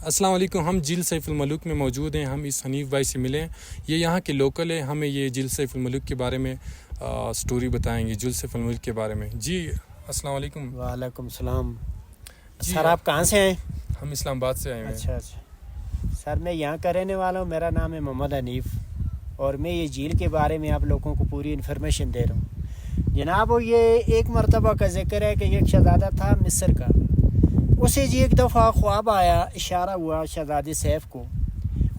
السلام علیکم. ہم جھیل سیف الملوک میں موجود ہیں. ہم اس حنیف بھائی سے ملے ہیں. یہ یہاں کے لوکل ہیں. ہمیں یہ جھیل سیف الملوک کے بارے میں سٹوری بتائیں گے, جھیل سیف الملوک کے بارے میں. جی السلام علیکم. وعلیکم السلام. جی سر آپ کہاں سے ہیں؟ ہم اسلام آباد سے آئے ہیں. اچھا. سر میں یہاں کا رہنے والا ہوں. میرا نام ہے محمد حنیف اور میں یہ جھیل کے بارے میں آپ لوگوں کو پوری انفارمیشن دے رہا ہوں. جناب یہ ایک مرتبہ کا ذکر ہے کہ ایک شہزادہ تھا مصر کا. اسے جی ایک دفعہ خواب آیا, اشارہ ہوا شہزادے سیف کو.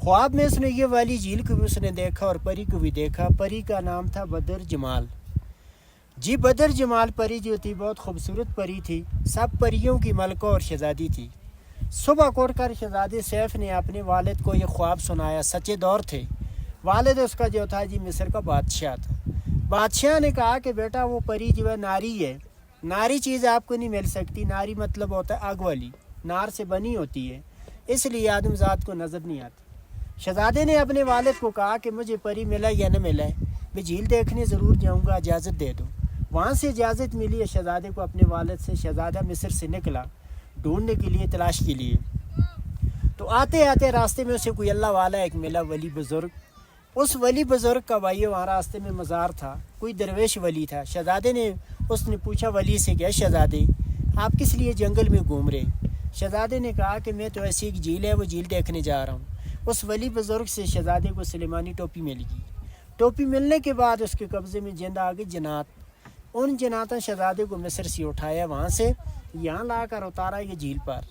خواب میں اس نے یہ والی جھیل کو بھی اس نے دیکھا اور پری کو بھی دیکھا. پری کا نام تھا بدر جمال. جی بدر جمال پری جو تھی بہت خوبصورت پری تھی. سب پریوں کی ملکہ اور شہزادی تھی. صبح کو اٹھ کر شہزادے سیف نے اپنے والد کو یہ خواب سنایا. سچے دور تھے. والد اس کا جو تھا جی مصر کا بادشاہ تھا. بادشاہ نے کہا کہ بیٹا وہ پری جو ہے ناری ہے. ناری چیز آپ کو نہیں مل سکتی. ناری مطلب ہوتا ہے آگ والی, نار سے بنی ہوتی ہے, اس لیے آدم ذات کو نظر نہیں آتی. شہزادے نے اپنے والد کو کہا کہ مجھے پری ملا یا نہ ملا ہے, میں جھیل دیکھنے ضرور جاؤں گا, اجازت دے دو. وہاں سے اجازت ملی ہے شہزادے کو اپنے والد سے. شہزادہ مصر سے نکلا ڈھونڈنے کے لیے, تلاش کے لیے. تو آتے آتے راستے میں اسے کوئی اللہ والا ایک ملا, ولی بزرگ. اس ولی بزرگ کا بھائی وہاں راستے میں مزار تھا, کوئی درویش ولی تھا. شہزادے نے اس نے پوچھا ولی سے کہ شہزادے آپ کس لیے جنگل میں گھوم رہے؟ شہزادے نے کہا کہ میں تو ایسی ایک جھیل ہے وہ جھیل دیکھنے جا رہا ہوں. اس ولی بزرگ سے شہزادے کو سلیمانی ٹوپی مل گئی. ٹوپی ملنے کے بعد اس کے قبضے میں جند آ گئی جنات. ان جناتوں شہزادے کو مصر سے اٹھایا, وہاں سے یہاں لا کر اتارا یہ جھیل پر.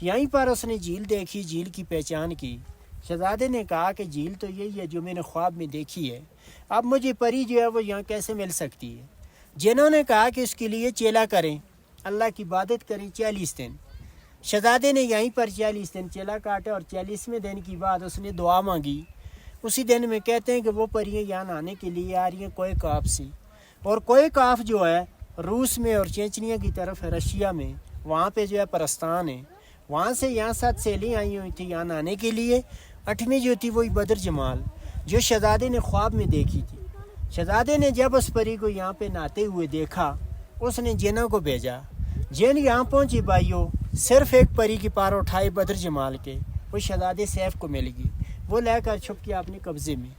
یہیں پر اس نے جھیل دیکھی, جھیل کی پہچان کی. شہزادے نے کہا کہ جھیل تو یہی ہے جو میں نے خواب میں دیکھی ہے. اب مجھے پری جو ہے وہ یہاں کیسے مل سکتی ہے؟ جنہوں نے کہا کہ اس کے لیے چیلا کریں, اللہ کی عبادت کریں 40 دن. شہزادے نے یہیں پر 40 دن چیلا کاٹے اور 40ویں دن کی بعد اس نے دعا مانگی. اسی دن میں کہتے ہیں کہ وہ پریاں یہاں آنے کے لیے آ رہی ہیں کوئے کاف سے. اور کوئے کاف جو ہے روس میں اور چیچنیا کی طرف ہے, رشیا میں, وہاں پہ جو ہے پرستان ہے. وہاں سے یہاں 7 سیلیں آئی ہوئی تھیں یہاں آنے کے لیے. 8ویں جو تھی وہی بدر جمال جو شہزادے نے خواب میں دیکھی تھی. شہزادے نے جب اس پری کو یہاں پہ نہاتے ہوئے دیکھا, اس نے جنوں کو بھیجا. جن یہاں پہنچی بھائیوں, صرف ایک پری کی پار اٹھائے بدر جمال کے, وہ شہزادے سیف کو مل گئی. وہ لے کر چھپ کے اپنے قبضے میں.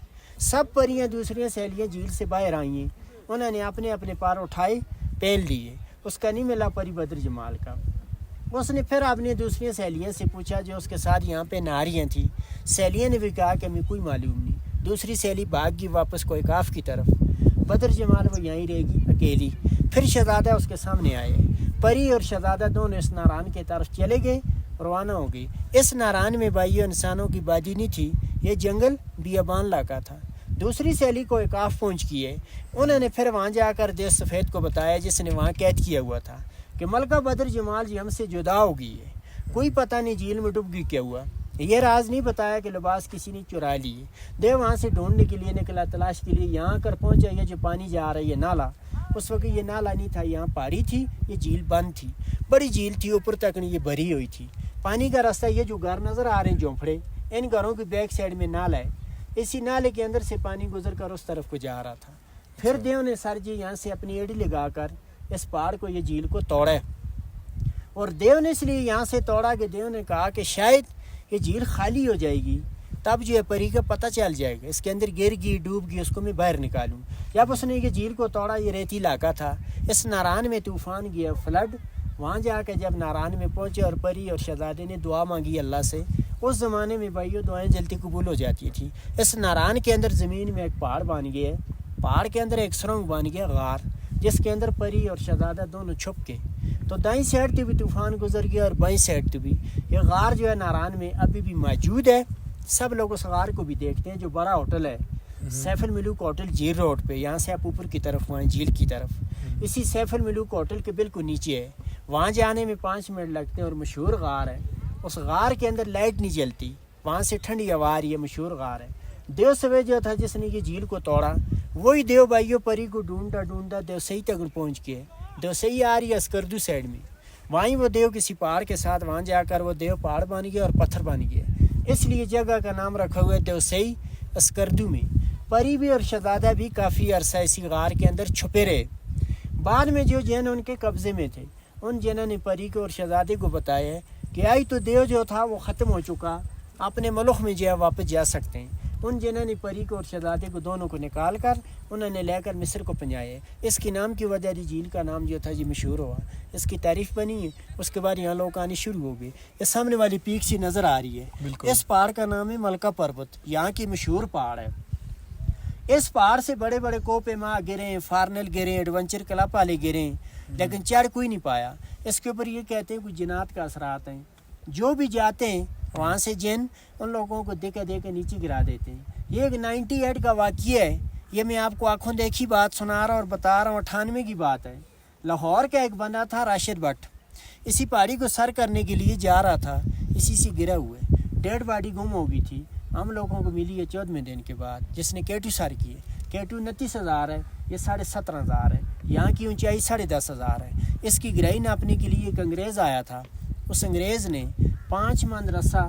سب پریاں دوسریاں سہیلیاں جھیل سے باہر آئی ہیں, انہوں نے اپنے اپنے پار اٹھائے پہن لیے. اس کا نہیں ملا پری بدر جمال کا. اس نے پھر اپنی دوسری سہیلیاں سے پوچھا جو اس کے ساتھ یہاں پہ ناریاں تھیں. سہیلیاں نے بھی کہا کہ ہمیں کوئی معلوم نہیں. دوسری سہیلی بھاگ گئی واپس کوئے کاف کی طرف. بدر جمال وہ یہیں رہے گی اکیلی. پھر شہزادہ اس کے سامنے آئے. پری اور شہزادہ دونوں اس ناران کی طرف چلے گئے, روانہ ہو گئی. اس ناران میں بھائیوں انسانوں کی بادی نہیں تھی, یہ جنگل بیابان علاقہ تھا. دوسری سہیلی کو ایکاف پہنچ کی ہے. انہوں نے پھر وہاں جا کر دیس سفید کو بتایا جس نے وہاں قید کیا ہوا تھا کہ ملکہ بدر جمال جی ہم سے جدا ہو گئی ہے, کوئی پتہ نہیں جھیل میں ڈوب گئی کیا ہوا. یہ راز نہیں بتایا کہ لباس کسی نے چرا لی. دے وہاں سے ڈھونڈنے کے لیے نکلا, تلاش کے لیے. یہاں کر پہنچا یہ جو پانی جا رہا ہے یہ نالا. اس وقت یہ نالا نہیں تھا, یہاں پہاڑی تھی, یہ جھیل بند تھی, بڑی جھیل تھی, اوپر تک نہیں یہ بھری ہوئی تھی. پانی کا راستہ یہ جو گھر نظر آ رہے ہیں جھونپڑے, ان گھروں کی بیک سائڈ میں نالا ہے. اسی نالے کے اندر سے پانی گزر کر اس طرف کو جا رہا تھا. پھر دیو نے سر جی یہاں سے اپنی ایڑی لگا کر اس پہاڑ کو, یہ جھیل کو توڑا. اور دیو نے اس لیے یہاں سے توڑا کہ دیو نے کہا کہ شاید یہ جھیل خالی ہو جائے گی, تب جو ہے پری کا پتہ چل جائے گا, اس کے اندر گر گئی ڈوب گئی, اس کو میں باہر نکالوں. جب اس نے یہ جھیل کو توڑا, یہ ریتی علاقہ تھا, اس ناران میں طوفان گیا, فلڈ. وہاں جا کے جب ناران میں پہنچے اور پری اور شہزادے نے دعا مانگی اللہ سے. اس زمانے میں بھائیوں دعائیں جلدی قبول ہو جاتی تھیں. اس ناران کے اندر زمین میں ایک پہاڑ بن گیا ہے. پہاڑ کے اندر ایک سرنگ بن گیا, غار, جس کے اندر پری اور شہزادہ دونوں چھپ کے. تو دائیں سائڈ سے بھی طوفان گزر گیا اور بائیں سائڈ سے بھی. یہ غار جو ہے ناران میں ابھی بھی موجود ہے. سب لوگ اس غار کو بھی دیکھتے ہیں. جو بڑا ہوٹل ہے سیف الملوک ہوٹل جھیل روڈ پہ, یہاں سے آپ اوپر کی طرف وہاں جھیل کی طرف, اسی سیف الملوک ہوٹل کے بالکل نیچے ہے. وہاں جانے میں 5 منٹ لگتے ہیں. اور مشہور غار ہے. اس غار کے اندر لائٹ نہیں جلتی, وہاں سے ٹھنڈی ہوا آ رہی ہے. مشہور غار ہے. دیو سوے جو تھا جس نے یہ جھیل کو توڑا, وہی دیو بھائیوں پری کو ڈھونڈا ڈھونڈا دیو صحیح تک پہنچ گئے. دیو صحیح آ رہی ہے اسکردو سائڈ میں. وہیں وہ دیو کسی پہاڑ کے ساتھ, وہاں جا کر وہ دیو پہاڑ بن گیا اور پتھر بن گیا. اس لیے جگہ کا نام رکھا ہوا ہے دیو صحیح اسکردو میں. پری بھی اور شہزادہ بھی کافی عرصہ اسی غار کے اندر چھپے رہے. بعد میں جو جن ان کے قبضے میں تھے, ان جنوں نے پری کو اور شہزادے کو بتایا کہ کہ آئی تو دیو جو تھا وہ ختم ہو چکا, اپنے ملک میں جو ہے واپس جا سکتے ہیں. ان جنہوں نے پری کو اور شہزادے کو دونوں کو نکال کر انہوں نے لے کر مصر کو پہنچائے. اس کے نام کی وجہ جی جھیل کا نام جو تھا جی مشہور ہوا, اس کی تعریف بنی ہے. اس کے بعد یہاں لوگ آنے شروع ہو گئے. اس سامنے والی پیک سی نظر آ رہی ہے, اس پہاڑ کا نام ہے ملکہ پربت, یہاں کی مشہور پہاڑ ہے. اس پہاڑ سے بڑے بڑے کوپے ماہ گرے, فارنل گرے, ایڈونچر کلب والے گرے, لیکن چڑھ کوئی نہیں پایا. اس کے اوپر یہ کہتے ہیں کچھ جنات کا اثرات ہیں, جو بھی جاتے ہیں وہاں سے جن ان لوگوں کو دے کے نیچے گرا دیتے ہیں. یہ ایک 98 کا واقعہ ہے, یہ میں آپ کو آنکھوں دیکھی بات سنا رہا اور بتا رہا ہوں. 98 کی بات ہے. لاہور کا ایک بندہ تھا راشد بٹ, اسی پہاڑی کو سر کرنے کے لیے جا رہا تھا, اسی سے گرا ہوئے. ڈیڈ باڈی گم ہو گئی تھی, ہم لوگوں کو ملی ہے 14ویں دن کے بعد, جس نے کیٹو سر کی ہے. کیٹو 29,000 ہے, یہ 17,500 ہے. یہاں کی اونچائی 10,500 ہے. اس کی گہرائی ناپنے کے لیے ایک انگریز آیا تھا. اس انگریز نے 5 من رسا,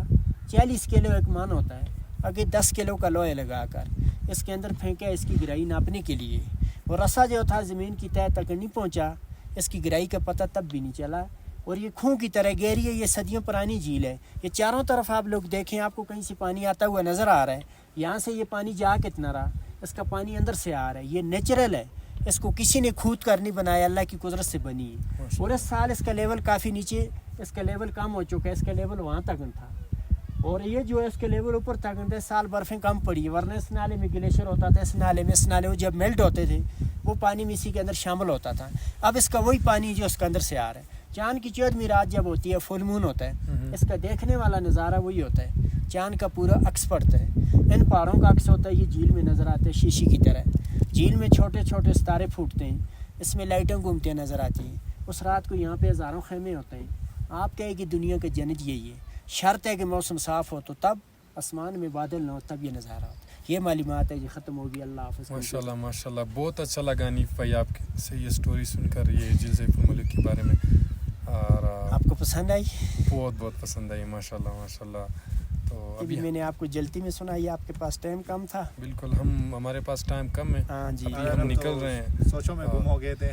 40 کلو ایک من ہوتا ہے, آگے 10 کلو کا لوہے لگا کر اس کے اندر پھینکا اس کی گہرائی ناپنے کے لیے. وہ رسا جو تھا زمین کی تہہ تک نہیں پہنچا, اس کی گہرائی کا پتہ تب بھی نہیں چلا. اور یہ خون کی طرح گہری ہے, یہ صدیوں پرانی جھیل ہے. یہ چاروں طرف آپ لوگ دیکھیں, آپ کو کہیں سے پانی آتا ہوا نظر آ رہا ہے. یہاں سے یہ پانی جا کتنا رہا, اس کا پانی اندر سے آ رہا ہے. یہ نیچرل ہے, اس کو کسی نے کھود کر نہیں بنایا, اللہ کی قدرت سے بنی ہے. اور اس سال اس کا لیول کافی نیچے, اس کا لیول کم ہو چکا ہے. اس کا لیول وہاں تک تھا, اور یہ جو ہے اس کے لیول اوپر تک ہے. سال برفیں کم پڑی ہے, ورنہ اس نالے میں گلیشیئر ہوتا تھا. اس نالے میں جب میلٹ ہوتے تھے وہ پانی میں اسی کے اندر شامل ہوتا تھا. اب اس کا وہی پانی جو اس کے اندر سے آ رہا ہے. چاند کی 14ویں رات جب ہوتی ہے, فل مون ہوتا ہے, اس کا دیکھنے والا نظارہ وہی ہوتا ہے. چاند کا پورا عکس پڑتا ہے, ان پہاڑوں کا عکس ہوتا ہے. یہ جھیل میں نظر آتے ہیں شیشے کی طرح. جھیل میں چھوٹے چھوٹے ستارے پھوٹتے ہیں, اس میں لائٹیں گھومتی نظر آتی ہیں. اس رات کو یہاں پہ ہزاروں خیمے ہوتے ہیں. آپ کہیں کہ دنیا کا جنت یہی ہے. شرط ہے کہ موسم صاف ہو, تو تب آسمان میں بادل نہ ہو, تب یہ نظارہ ہوتا ہے. یہ معلومات ہے جی, ختم ہوگی. اللہ حافظ. ماشاءاللہ ماشاءاللہ, بہت اچھا لگا حنیف بھائی آپ سے یہ سٹوری سن کر, یہ جھیل سیف الملک کے بارے میں. اور آپ کو پسند آئی؟ بہت پسند آئی, ماشاءاللہ ماشاءاللہ. تو ابھی میں نے آپ کو جلدی میں سنا, یہ آپ کے پاس ٹائم کم تھا. بالکل, ہمارے پاس ٹائم کم ہے. ہاں جی, ابھی ہم نکل رہے ہیں. سوچو میں گم ہو گئے تھے.